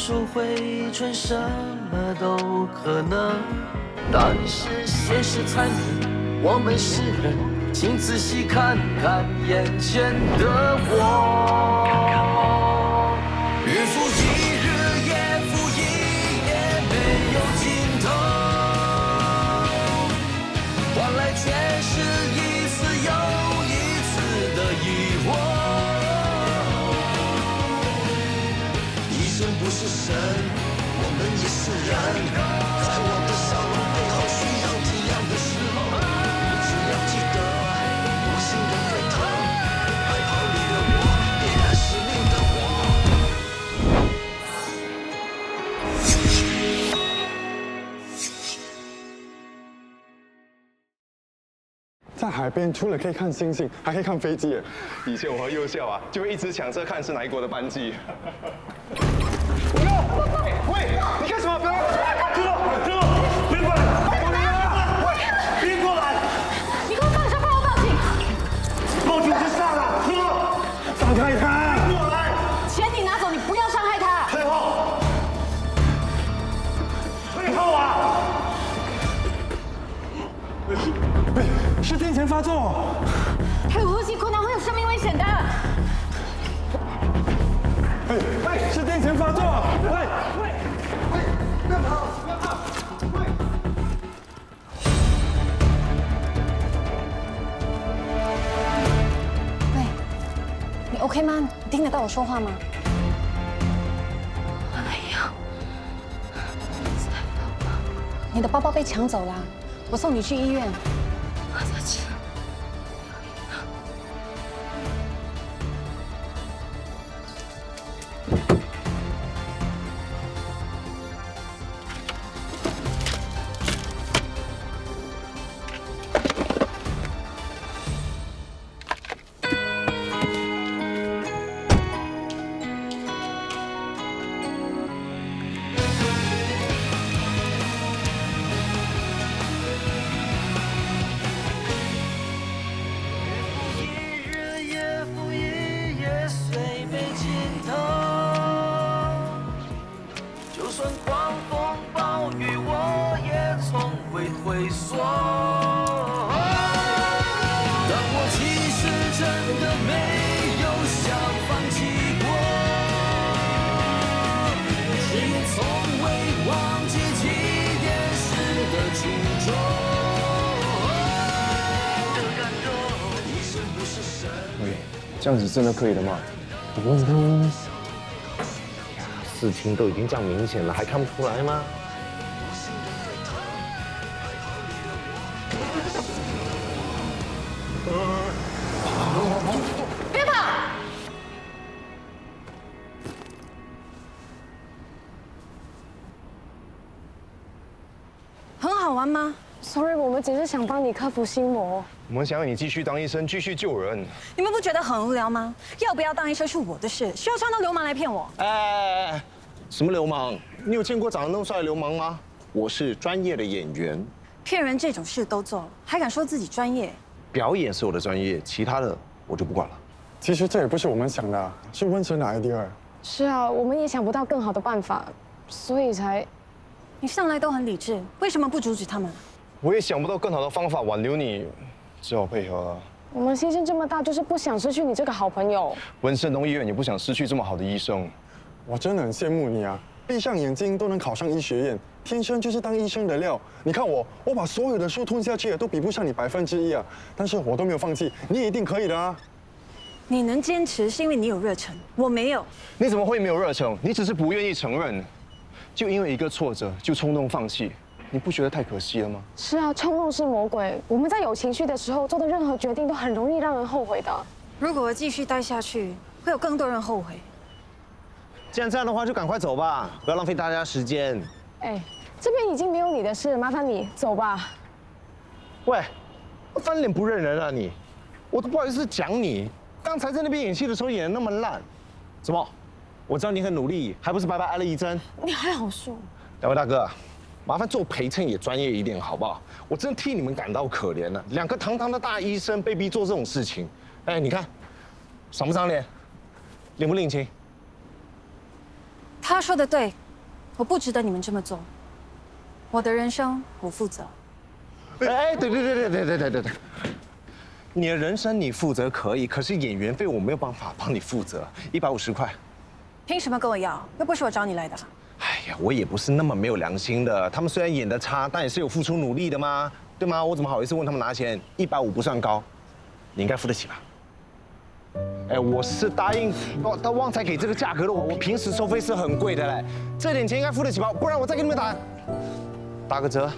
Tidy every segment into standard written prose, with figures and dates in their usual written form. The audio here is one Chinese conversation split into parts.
树回春，什么都可能。但是现实残忍，我们是人，请仔细看看眼前的我。日复一日，夜复一夜，没有尽头，换来全是一次又一次的疑惑。医生不是神，我们也是人，在我的笑容背后需要体谅的时候，你只要记得我心的沸腾，害怕离了我，点燃使命的火。在海边除了可以看星星，还可以看飞机耶。以前我和幼校啊，就会一直抢着看是哪一国的班机。喂，你干什么？不要！哥，别过来！喂，别过来！你给我放下，不然我报警！报警就算了，哥，放开他！过来！钱你拿走，你不要伤害他。退后！退后啊！是癫痫发作。还有呼吸困难，会有生命危险的。是癫痫发作。不要跑！不要跑！喂，你 OK 吗？你听得到我说话吗？我没有。你的包包被抢走了，我送你去医院。我在这。退缩。但我其实真的没有想放弃过，只因从未忘记起点时的初衷。一生不是神。喂，这样子真的可以的吗？你问他。 事情都已经这样明显了，还看不出来吗？别跑！很好玩吗 ？Sorry， 我们只是想帮你克服心魔。我们想要你继续当医生，继续救人。你们不觉得很无聊吗？要不要当医生是我的事，需要穿到流氓来骗我？哎，什么流氓？你有见过长得那么帅的流氓吗？我是专业的演员，骗人这种事都做了，还敢说自己专业？表演是我的专业，其他的我就不管了。其实这也不是我们想的，是温神的 idea。是啊，我们也想不到更好的办法，所以才……你向来都很理智，为什么不阻止他们？我也想不到更好的方法挽留你，只好配合了。我们牺牲这么大，就是不想失去你这个好朋友。温盛东医院也不想失去这么好的医生。我真的很羡慕你啊！闭上眼睛都能考上医学院，天生就是当医生的料。你看我把所有的书吞下去，都比不上你1%啊！但是我都没有放弃，你也一定可以的啊！你能坚持是因为你有热忱，我没有。你怎么会没有热忱？你只是不愿意承认，就因为一个挫折就冲动放弃，你不觉得太可惜了吗？是啊，冲动是魔鬼。我们在有情绪的时候做的任何决定都很容易让人后悔的。如果我继续待下去，会有更多人后悔。既然这样的话，就赶快走吧，不要浪费大家时间。哎，这边已经没有你的事，麻烦你走吧。喂，翻脸不认人啊你！我都不好意思讲你，刚才在那边演戏的时候演得那么烂，什么？我知道你很努力，还不是白白挨了一针？你还好说。两位大哥，麻烦做陪衬也专业一点好不好？我真的替你们感到可怜了，两个堂堂的大医生被逼做这种事情，哎，你看，赏不赏脸？领不领情？他说的对，我不值得你们这么做。我的人生我负责。哎，对，你的人生你负责可以，可是演员费我没有办法帮你负责，150块。凭什么跟我要？又不是我找你来的。哎呀，我也不是那么没有良心的。他们虽然演得差，但也是有付出努力的嘛，对吗？我怎么好意思问他们拿钱？150不算高，你应该付得起吧？哎，我是答应到旺财给这个价格的，我平时收费是很贵的嘞，这点钱应该付得起吧？不然我再给你们打个折。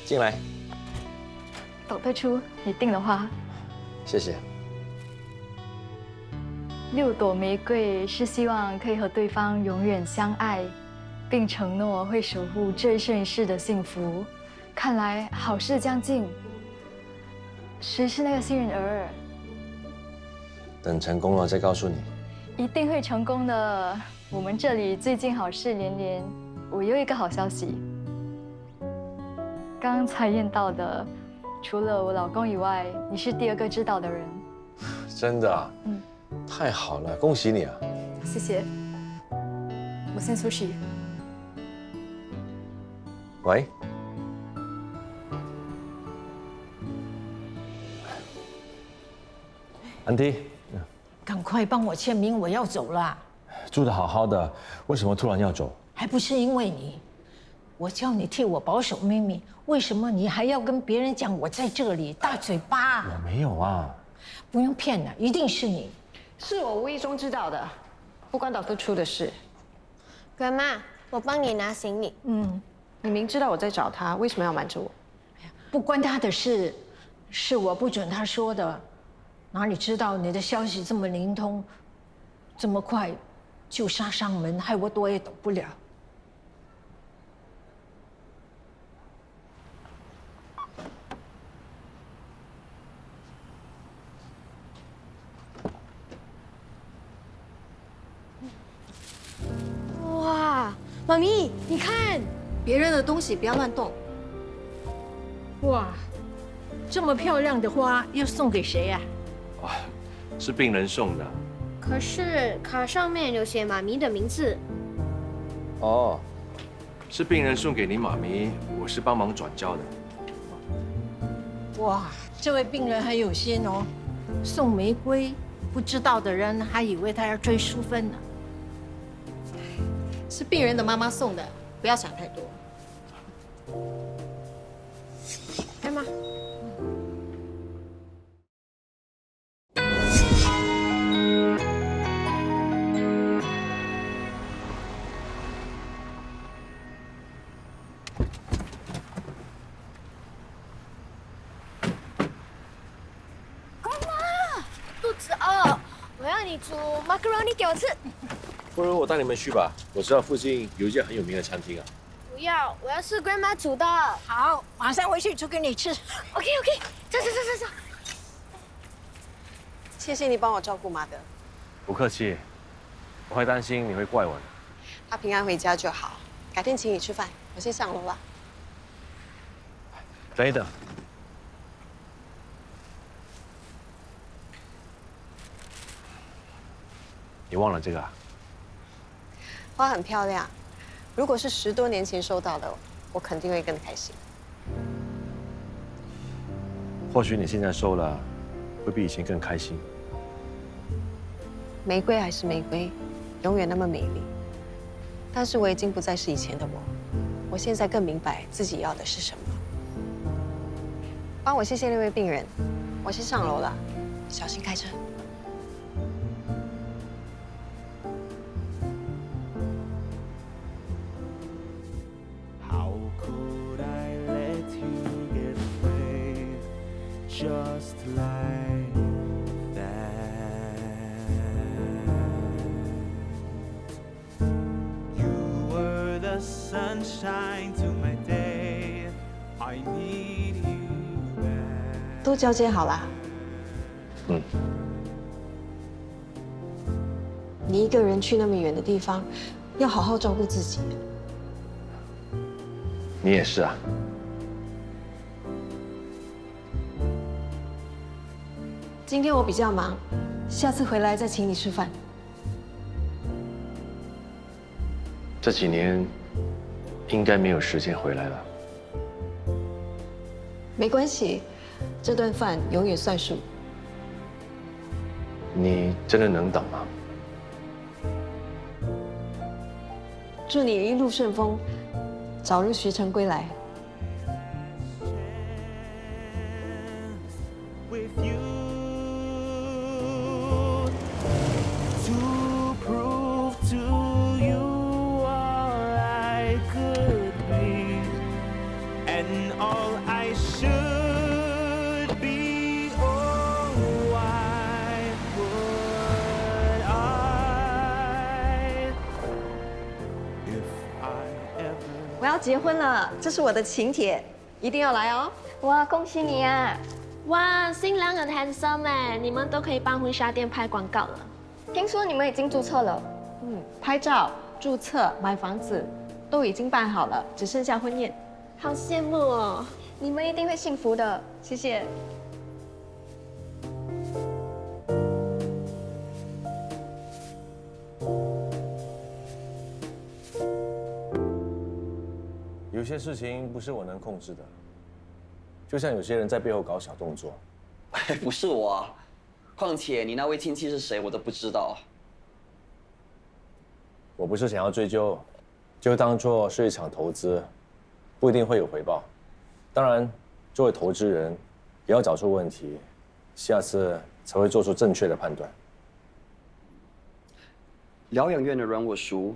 进来，董特初，你订的花谢谢。 6朵玫瑰是希望可以和对方永远相爱，并承诺会守护这一生一世的幸福。看来好事将近。谁是那个幸运儿？等成功了再告诉你。一定会成功的。我们这里最近好事连连。我有一个好消息，刚才验到的，除了我老公以外，你是第2个知道的人。真的啊？嗯。 太好了，恭喜你啊！谢谢。我先出去。喂，安迪，赶快帮我签名，我要走了。住得好好的，为什么突然要走？还不是因为你，我叫你替我保守秘密，为什么你还要跟别人讲我在这里？大嘴巴！我没有啊。不用骗了，一定是你。 是我无意中知道的，不关导特出的事。Grandma，我帮你拿行李。你明知道我在找他，为什么要瞒着我？不关他的事，是我不准他说的。哪里知道你的消息这么灵通，这么快就杀上门，害我躲也躲不了。 哇，妈咪，你看，别人的东西不要乱动。哇，这么漂亮的花要送给谁呀？哇，是病人送的。可是卡上面有写妈咪的名字。哦，是病人送给你妈咪，我是帮忙转交的。哇，这位病人很有心哦，送玫瑰，不知道的人还以为他要追淑芬呢。 是病人的妈妈送的，不要想太多。干嘛？干嘛？肚子饿，我要你煮 macaroni 给我吃。 不如我带你们去吧，我知道附近有一家很有名的餐厅啊。不要，我要吃 grandma 煮的。好，马上回去煮给你吃。OK， 走。谢谢你帮我照顾马德，不客气，我会担心你会怪我的。他平安回家就好。改天请你吃饭，我先上楼了。等一等，你忘了这个啊？ 花很漂亮，如果是10多年前收到的，我肯定会更开心。或许你现在收了，会比以前更开心。玫瑰还是玫瑰，永远那么美丽。但是我已经不再是以前的我，我现在更明白自己要的是什么。帮我谢谢那位病人，我先上楼了，小心开车。 Just like that. You were the sunshine to my day. 都交接好了。嗯。你一个人去那么远的地方，要好好照顾自己。你也是啊。今天我比较忙，下次回来再请你吃饭。这几年应该没有时间回来了。没关系，这顿饭永远算数。你真的能等吗？祝你一路顺风，早日学成归来。我要结婚了，这是我的请帖，一定要来哦！哇，恭喜你啊！哇，新郎很 handsome 哎，你们都可以帮婚纱店拍广告了。听说你们已经注册了？拍照、注册、买房子都已经办好了，只剩下婚宴。好羡慕哦！你们一定会幸福的。谢谢。有些事情不是我能控制的，就像有些人在背后搞小动作。不是我啊，况且你那位亲戚是谁，我都不知道。我不是想要追究，就当做是一场投资，不一定会有回报。当然，作为投资人，也要找出问题，下次才会做出正确的判断。疗养院的人我熟，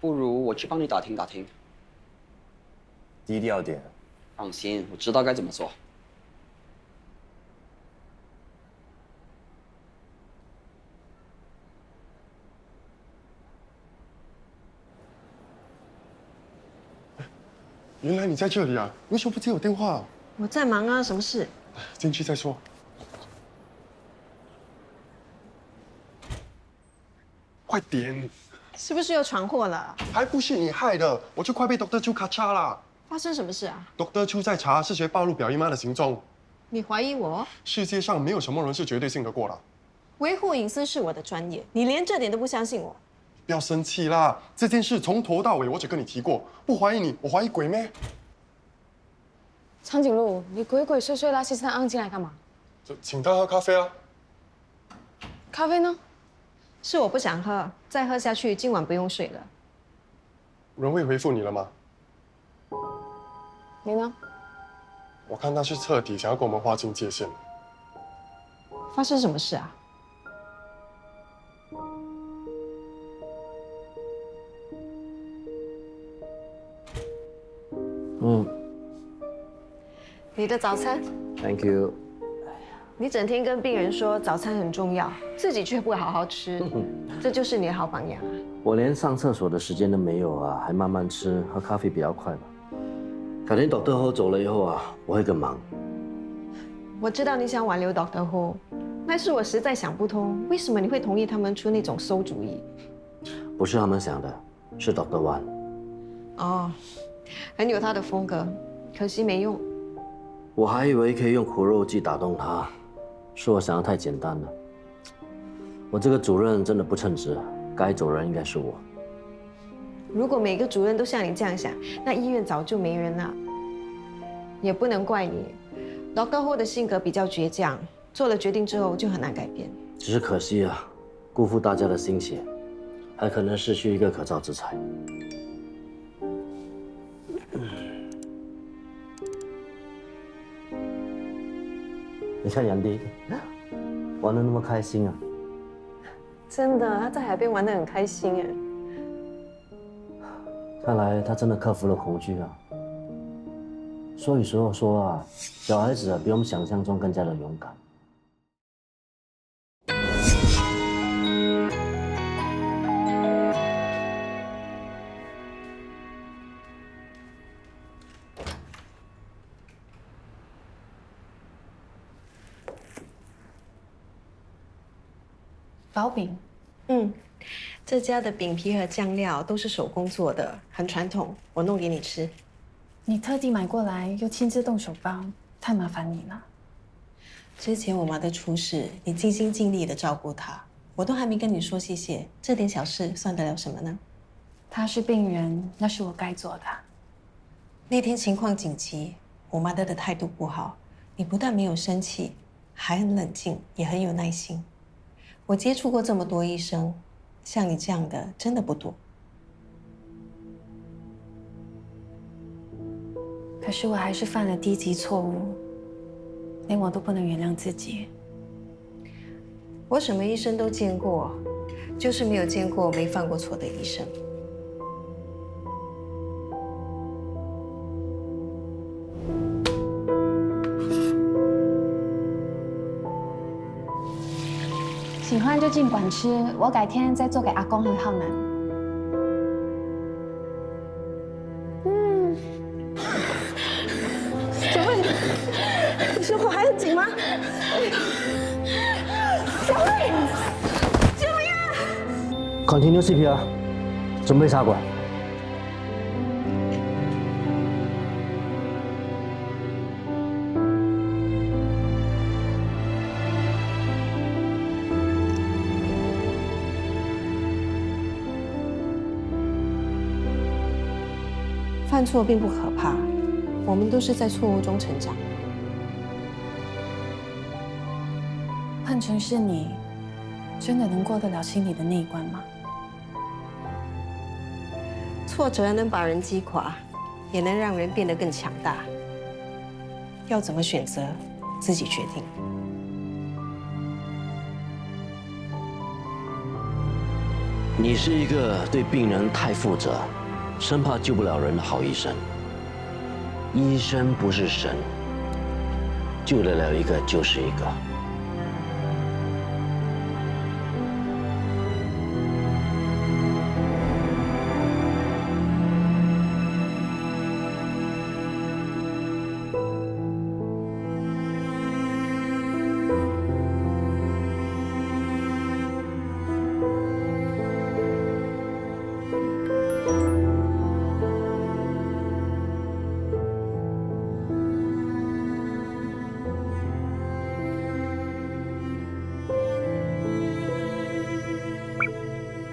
不如我去帮你打听打听。低调点。放心，我知道该怎么做。原来你在这里啊？为什么不接我电话？我在忙啊，什么事？进去再说。快点！是不是又闯祸了？还不是你害的，我就快被 Dr. Chu 咔嚓了。发生什么事啊 ？Dr. Chu 在查是谁暴露表姨妈的行踪。你怀疑我？世界上没有什么人是绝对信得过的。维护隐私是我的专业，你连这点都不相信我？不要生气啦，这件事从头到尾我只跟你提过，不怀疑你，我怀疑鬼咩？长颈鹿，你鬼鬼祟祟拉西斯坦昂进来干嘛？就请他喝咖啡啊。咖啡呢？是我不想喝，再喝下去今晚不用睡了。人会回复你了吗？你呢？我看他是彻底想要跟我们划清界限。发生什么事啊？你的早餐 Thank you。你整天跟病人说早餐很重要，自己却不好好吃，这就是你的好榜样啊！我连上厕所的时间都没有啊，还慢慢吃，喝咖啡比较快吧。改天 Dr. Ho 走了以后啊，我会更忙。我知道你想挽留 Dr. Ho， 但是我实在想不通，为什么你会同意他们出那种馊主意？不是他们想的，是 Dr. Wan。哦，很有他的风格，可惜没用。我还以为可以用苦肉计打动他，是我想的太简单了。我这个主任真的不称职，该走人应该是我。如果每个主任都像你这样想，那医院早就没人了。也不能怪你 ，Dr. Ho 的性格比较倔强，做了决定之后就很难改变。只是可惜啊，辜负大家的心血，还可能失去一个可造之才。你看杨迪玩得那么开心啊！真的，他在海边玩得很开心哎。看来他真的克服了恐惧啊。所以说啊，小孩子比我们想象中更加的勇敢。薄饼。这家的饼皮和酱料都是手工做的，很传统，我弄给你吃。你特地买过来，又亲自动手包，太麻烦你了。之前我妈的出事，你尽心尽力的照顾她，我都还没跟你说谢谢，这点小事算得了什么呢？她是病人，那是我该做的。那天情况紧急，我妈的态度不好，你不但没有生气，还很冷静，也很有耐心。我接触过这么多医生，像你这样的真的不多。可是我还是犯了低级错误，连我都不能原谅自己。我什么医生都见过，就是没有见过没犯过错的医生。喜欢就尽管吃，我改天再做给阿公和浩南。小慧，你胸口还很紧吗？小慧，救命啊 ！Continue CPR， 准备插管。犯错并不可怕，我们都是在错误中成长。换成是你，真的能过得了心里的那一关吗？挫折能把人击垮，也能让人变得更强大。要怎么选择，自己决定。你是一个对病人太负责，生怕救不了人的好医生。医生不是神，救得了一个就是一个。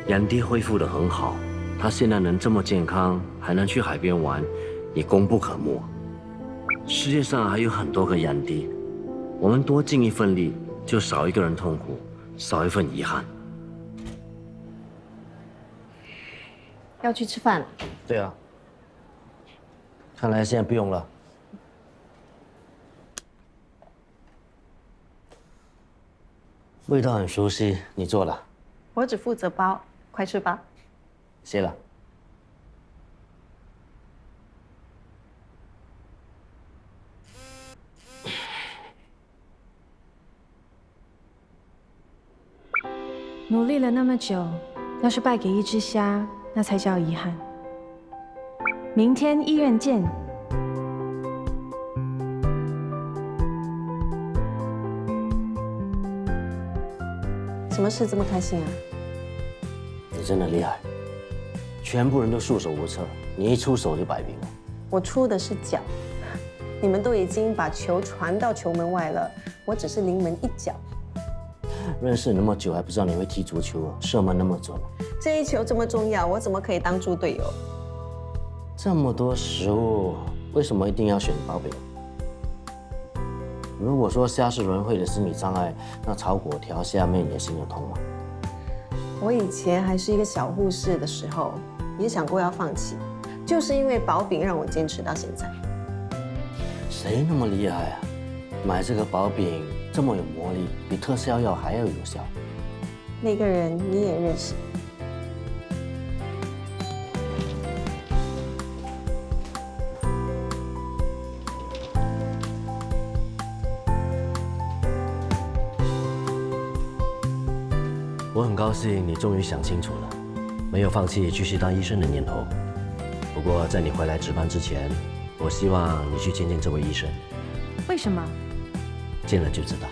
杨迪恢复得很好，他现在能这么健康，还能去海边玩，也功不可没。世界上还有很多个杨迪，我们多尽一份力，就少一个人痛苦，少一份遗憾。要去吃饭了？对啊，看来现在不用了。味道很熟悉，你做的？我只负责包，快吃吧。谢了。努力了那么久，要是败给一只虾，那才叫遗憾。明天医院见。什么事这么开心啊？你真的厉害，全部人都束手无策，你一出手就摆平了。我出的是脚，你们都已经把球传到球门外了，我只是临门一脚。认识你那么久，还不知道你会踢足球，射门那么准。这一球这么重要，我怎么可以当猪队友？这么多食物，为什么一定要选薄饼？如果说虾是人会的心理障碍，那炒粿条下面也行得通吗？我以前还是一个小护士的时候，也想过要放弃，就是因为薄饼让我坚持到现在。谁那么厉害啊？买这个薄饼这么有魔力，比特效药还要有效。那个人你也认识？我很高兴你终于想清楚了，没有放弃继续当医生的念头。不过在你回来值班之前，我希望你去见见这位医生。为什么？见了就知道。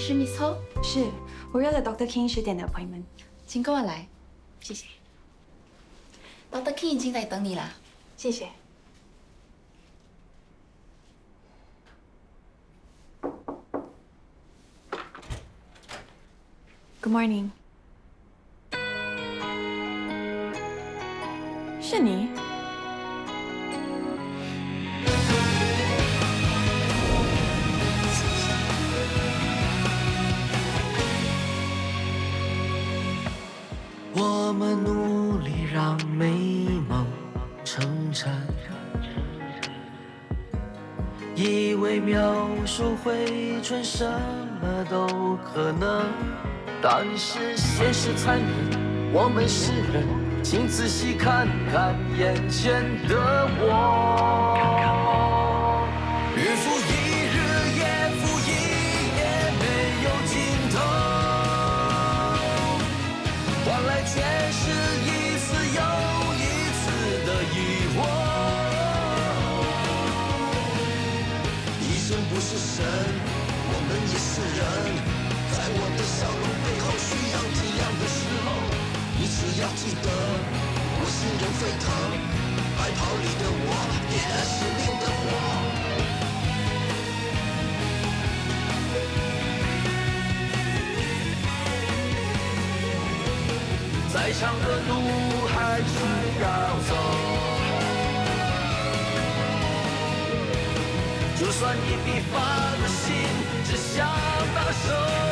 是 Miss Ho？是我约了 Dr. King 10点的 appointment，请跟我来，谢谢。Dr. King 已经在等你啦，谢谢。Good morning。是你？我们努力让美梦成真，以为描述回春什么都可能，但是现实残忍，我们是人，请仔细看看眼前的我。日复一日，夜复一夜，没有尽头，换来却是一次又一次的疑惑。医生不是神，我们也是人，在我的笑容背后需要体谅的时候，你只要记得，我心仍沸腾，白袍里的我，点燃使命的火。再长的路还是要走，就算一笔发了心，只想到手。